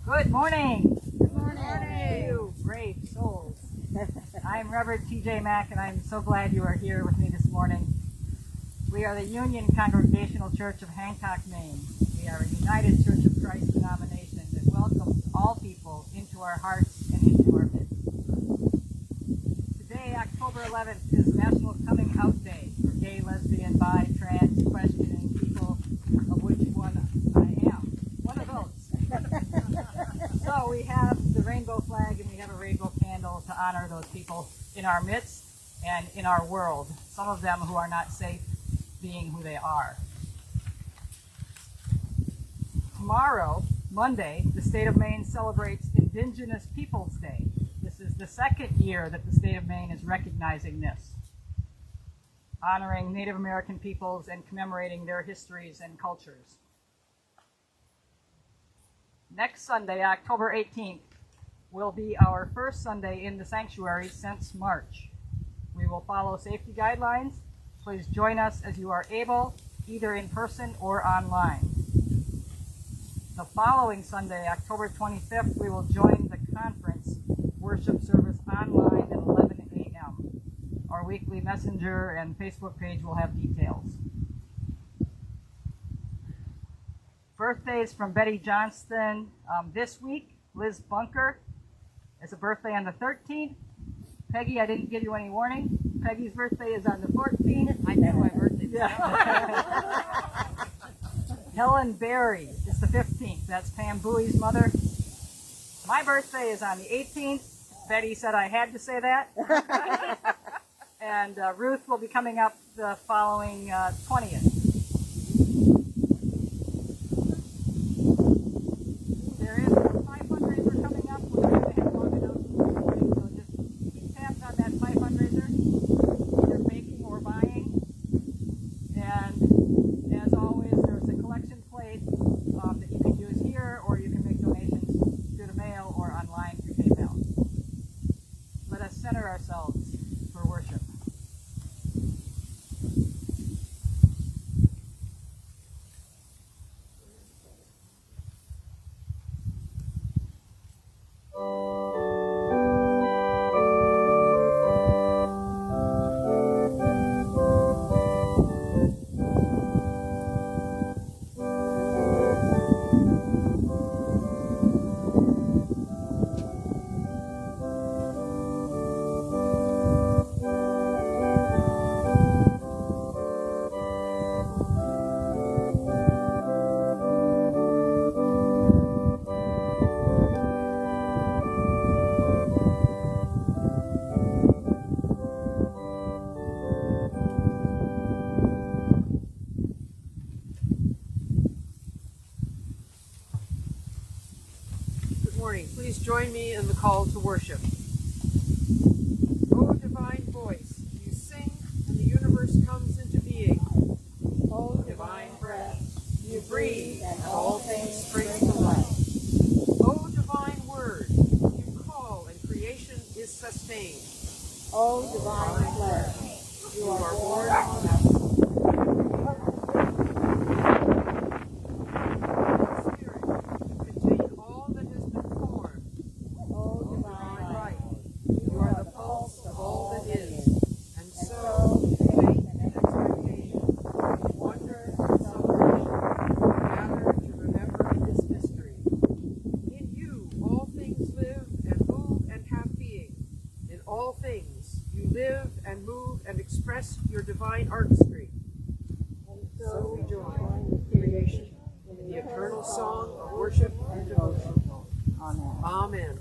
Good morning. Good morning. You brave souls. I'm Reverend T.J. Mack, and I'm so glad you are here with me this morning. We are the Union Congregational Church of Hancock, Maine. We are a United Church of Christ denomination that welcomes all people into our hearts and into our midst. Today, October 11th, is National Coming Out Day for gay, lesbian, bi, trans, questioning people, of which one I am. One of those. So we have the rainbow flag and we have a rainbow candle to honor those people in our midst and in our world, some of them who are not safe being who they are. Tomorrow, Monday, the state of Maine celebrates Indigenous Peoples Day. This is the second year that the state of Maine is recognizing this, honoring Native American peoples and commemorating their histories and cultures. Next Sunday, October 18th, will be our first Sunday in the sanctuary since March. We will follow safety guidelines. Please join us as you are able, either in person or online. The following Sunday, October 25th, we will join the conference worship service online at 11 a.m. Our weekly messenger and Facebook page will have details. Birthdays from Betty Johnston this week. Liz Bunker has a birthday on the 13th. Peggy, I didn't give you any warning. Peggy's birthday is on the 14th. I know my birthday. Yeah. Helen Berry is the 15th. That's Pam Bowie's mother. My birthday is on the 18th. Betty said I had to say that. And Ruth will be coming up the following 20th. There is a 5 fundraiser coming up. We're going to have long announcements, so just keep tabs on that 5 fundraiser, either making or buying. And as always, there's a collection plate that you can use here, or you can make donations through the mail or online through PayPal. Let us center ourselves for worship. Please join me in the call to worship. O divine voice, you sing and the universe comes into being. O divine breath, you breathe and all things spring to life. O divine word, you call and creation is sustained. O divine flesh, you are born on us. Your divine artistry. And so we join with creation in the eternal song of worship and devotion. Amen. Amen.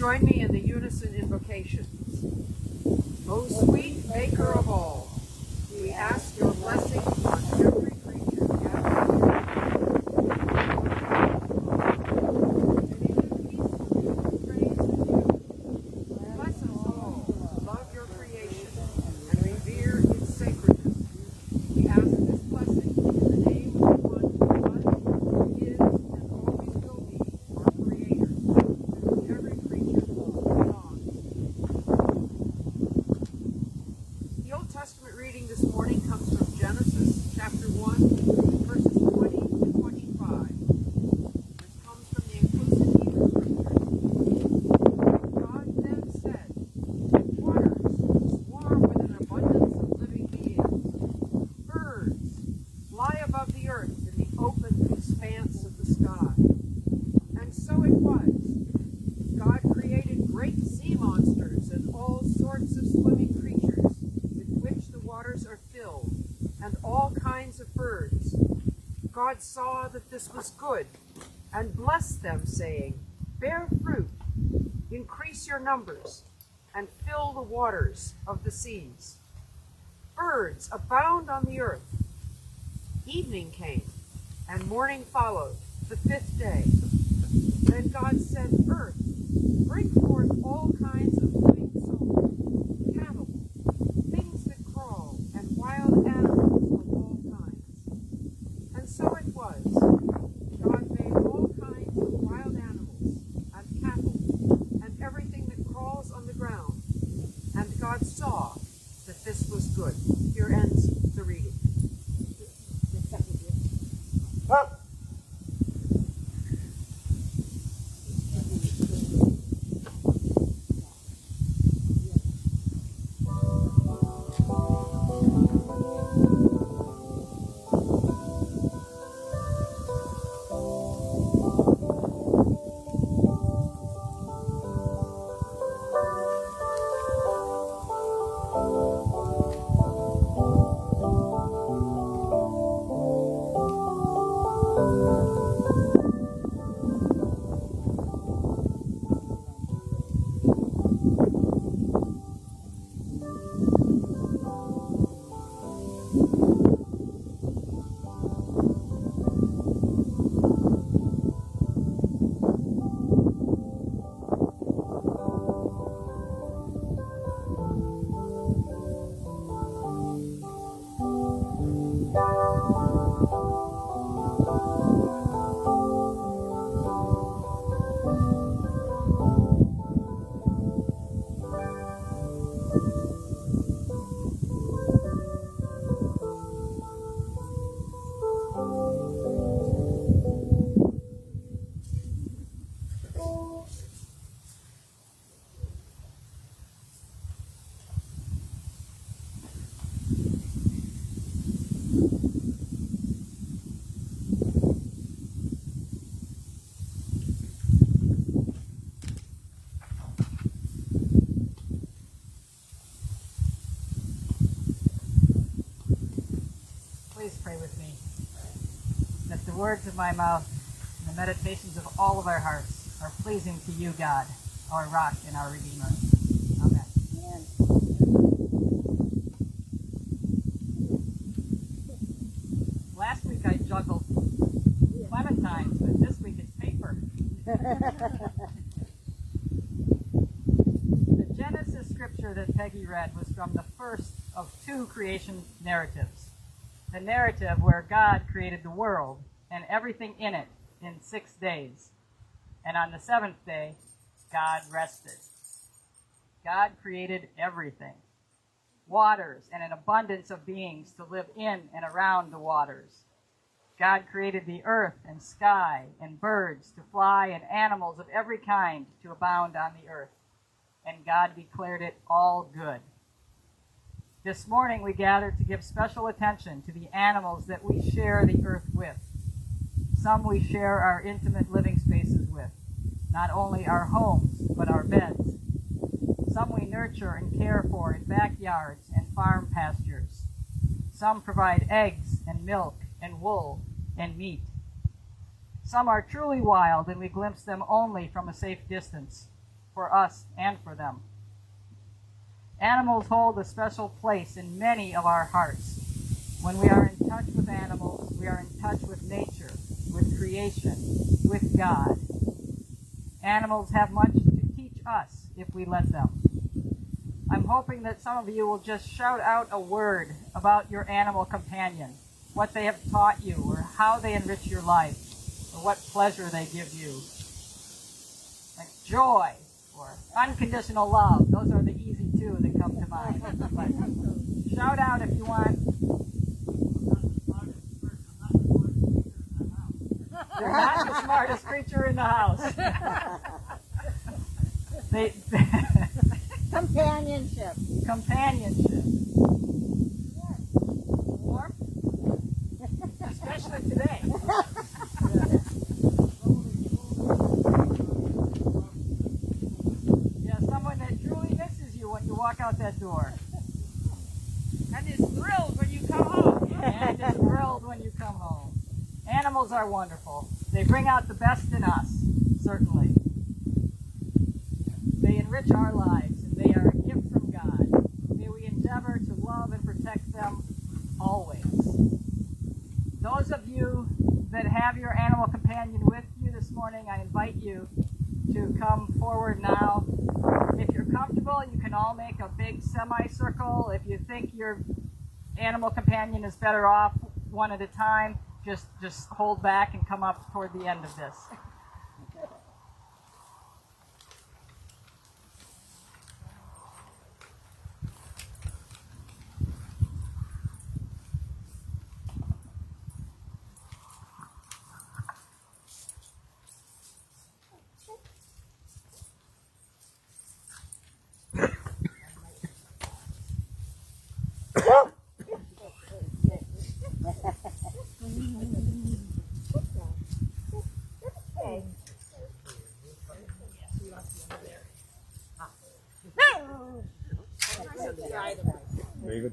join me in the unison invocations. O sweet maker of all, we ask your blessing on every creature gathered here. And in peacefully praise you. Bless us all who love your creation and revere its sacredness. We ask this blessing in the name of the one who was, is, and always will be our Creator, to whom every creature belongs. The Old Testament reading this morning comes from Genesis chapter 1, verses 20 to 25. This comes from the inclusive Hebrew scriptures. God then said, waters swarm with an abundance of living beings. Birds fly above the earth in the open expanse of the sky. And so it was. God created great sea monsters and all sorts of swimming creatures with which the waters are filled, and all kinds of birds. God saw that this was good, and blessed them, saying, bear fruit, increase your numbers, and fill the waters of the seas. Birds abound on the earth. Evening came, and morning followed, the fifth day. Then God said, earth, bring forth all kinds of living souls, cattle, things that crawl, and wild animals of all kinds. And so it was. God made all kinds of wild animals, and cattle, and everything that crawls on the ground. And God saw that this was good. Here ends the reading. Please pray with me that the words of my mouth and the meditations of all of our hearts are pleasing to you, God, our rock and our Redeemer. Amen. Amen. Last week I juggled clementines, but this week it's paper. The Genesis scripture that Peggy read was from the first of two creation narratives. The narrative where God created the world and everything in it in 6 days. And on the seventh day, God rested. God created everything. Waters and an abundance of beings to live in and around the waters. God created the earth and sky and birds to fly and animals of every kind to abound on the earth. And God declared it all good. This morning we gather to give special attention to the animals that we share the earth with. Some we share our intimate living spaces with, not only our homes, but our beds. Some we nurture and care for in backyards and farm pastures. Some provide eggs and milk and wool and meat. Some are truly wild and we glimpse them only from a safe distance. for us and for them. Animals hold a special place in many of our hearts. When we are in touch with animals, we are in touch with nature, with creation, with God. Animals have much to teach us if we let them. I'm hoping that some of you will just shout out a word about your animal companion, what they have taught you, or how they enrich your life, or what pleasure they give you. Like joy or unconditional love. Those are the easy two that come to mind. But shout out if you want. They're not the smartest creature in the house. Companionship. Companionship. Warmth. Especially today. Yeah, someone that truly misses you when you walk out that door. And is thrilled when you come home. And is thrilled when you come home. Animals are wonderful. They bring out the best in us, certainly. They enrich our lives, and they are a gift from God. May we endeavor to love and protect them always. Those of you that have your animal companion with you this morning, I invite you to come forward now. If you're comfortable, you can all make a big semicircle. If you think your animal companion is better off one at a time, just hold back and come up toward the end of this. Very good.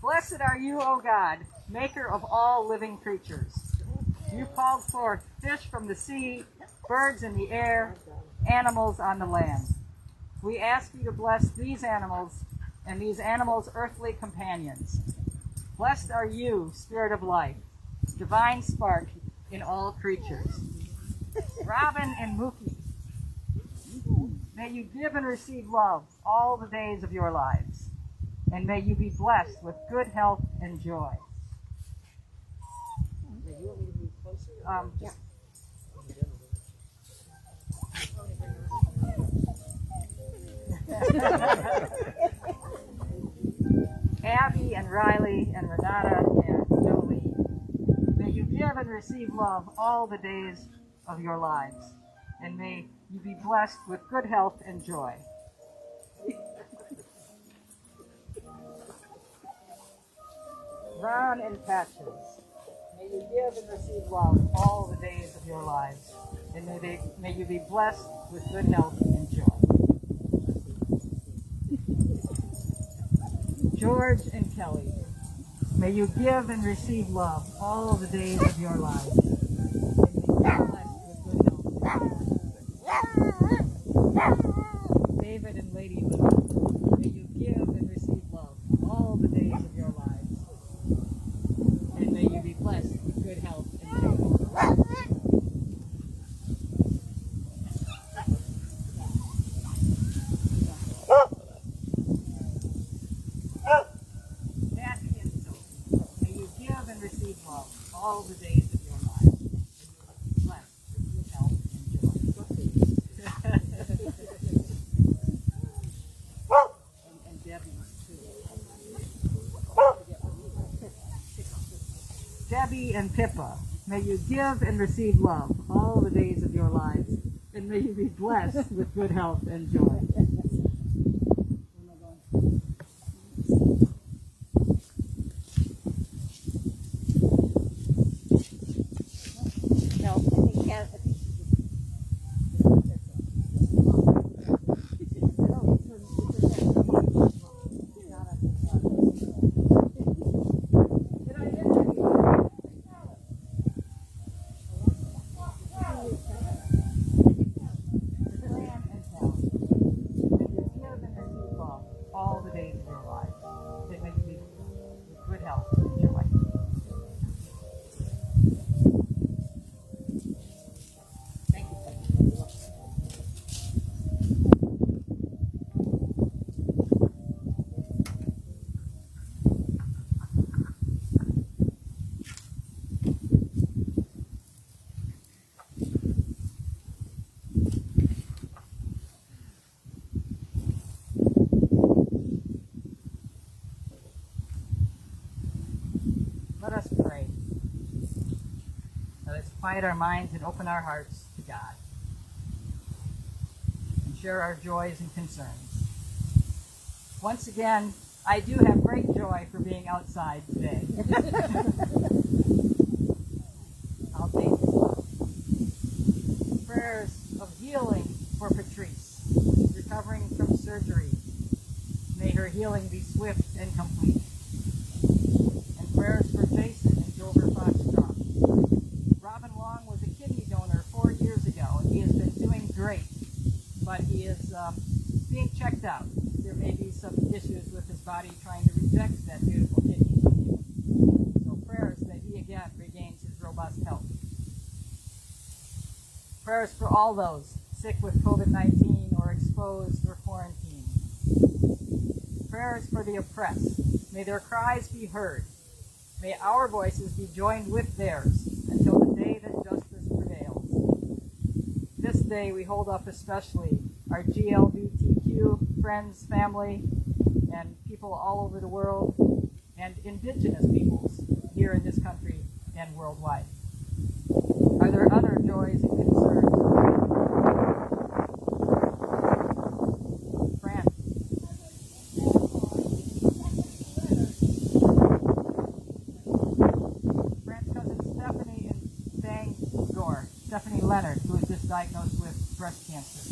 Blessed are you, O God, maker of all living creatures. You called forth fish from the sea, birds in the air, animals on the land. We ask you to bless these animals and these animals' earthly companions. Blessed are you, Spirit of life, divine spark in all creatures. Robin and Mookie, may you give and receive love all the days of your lives, and may you be blessed with good health and joy. Abby and Riley and Renata and Jolie, may you give and receive love all the days of your lives, and may you be blessed with good health and joy. Ron and Patches, may you give and receive love all the days of your lives, and may you be blessed with good health and joy. George and Kelly, may you give and receive love all the days of your lives, and may you be blessed with good health and joy. David and Lady Lou, may you give and receive love all the days of your lives, and may you be blessed with good health and joy. Kathy and Sophie, may you give and receive love all the days of your lives, and may you be blessed with good health and joy. And Debbie, too. Debbie and Pippa, may you give and receive love all the days of your lives, and may you be blessed with good health and joy. No, I think Kat, quiet our minds and open our hearts to God and share our joys and concerns. Once again, I do have great joy for being outside today. I'll take prayers of healing for Patrice, recovering from surgery. May her healing be swift and complete. And prayers for Jason and Dover Foxcroft. Robin Long was a kidney donor 4 years ago, and he has been doing great, but he is being checked out. There may be some issues with his body trying to reject that beautiful kidney. So prayers that he again regains his robust health. Prayers for all those sick with COVID-19 or exposed or quarantined. Prayers for the oppressed. May their cries be heard. May our voices be joined with theirs until the day that justice prevails. This day we hold up especially our GLBTQ friends, family, and people all over the world, and indigenous peoples here in this country and worldwide. Are there other joys and concerns? Fran. Fran's cousin Stephanie in Bangor, Stephanie Leonard, who was just diagnosed with breast cancer.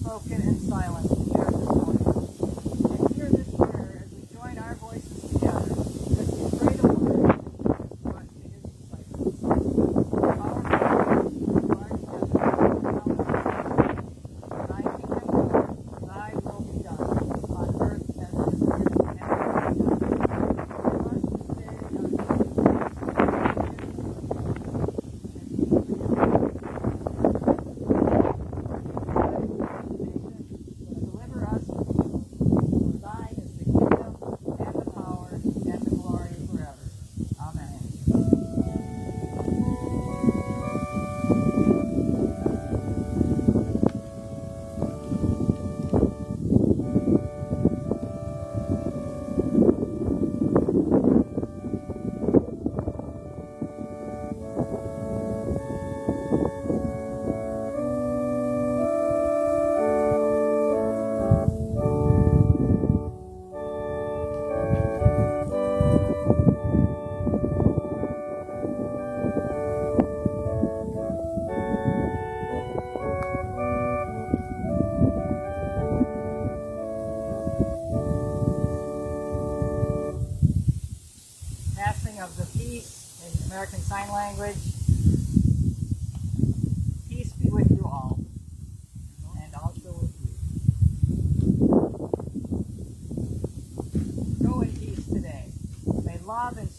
Spoken and silent, shared this morning. And hear this prayer as we join our voices together as we pray the word brought to his disciples. Our Father, who art in heaven, hallowed be thy kingdom come, thy will be done, on earth as it is in heaven. Give us this day our daily bread, deliver us from evil. For thine is the kingdom, and the power, and the glory forever. Amen. Passing of the peace in American Sign Language. Peace be with you all, and also with you. Go in peace today. May love and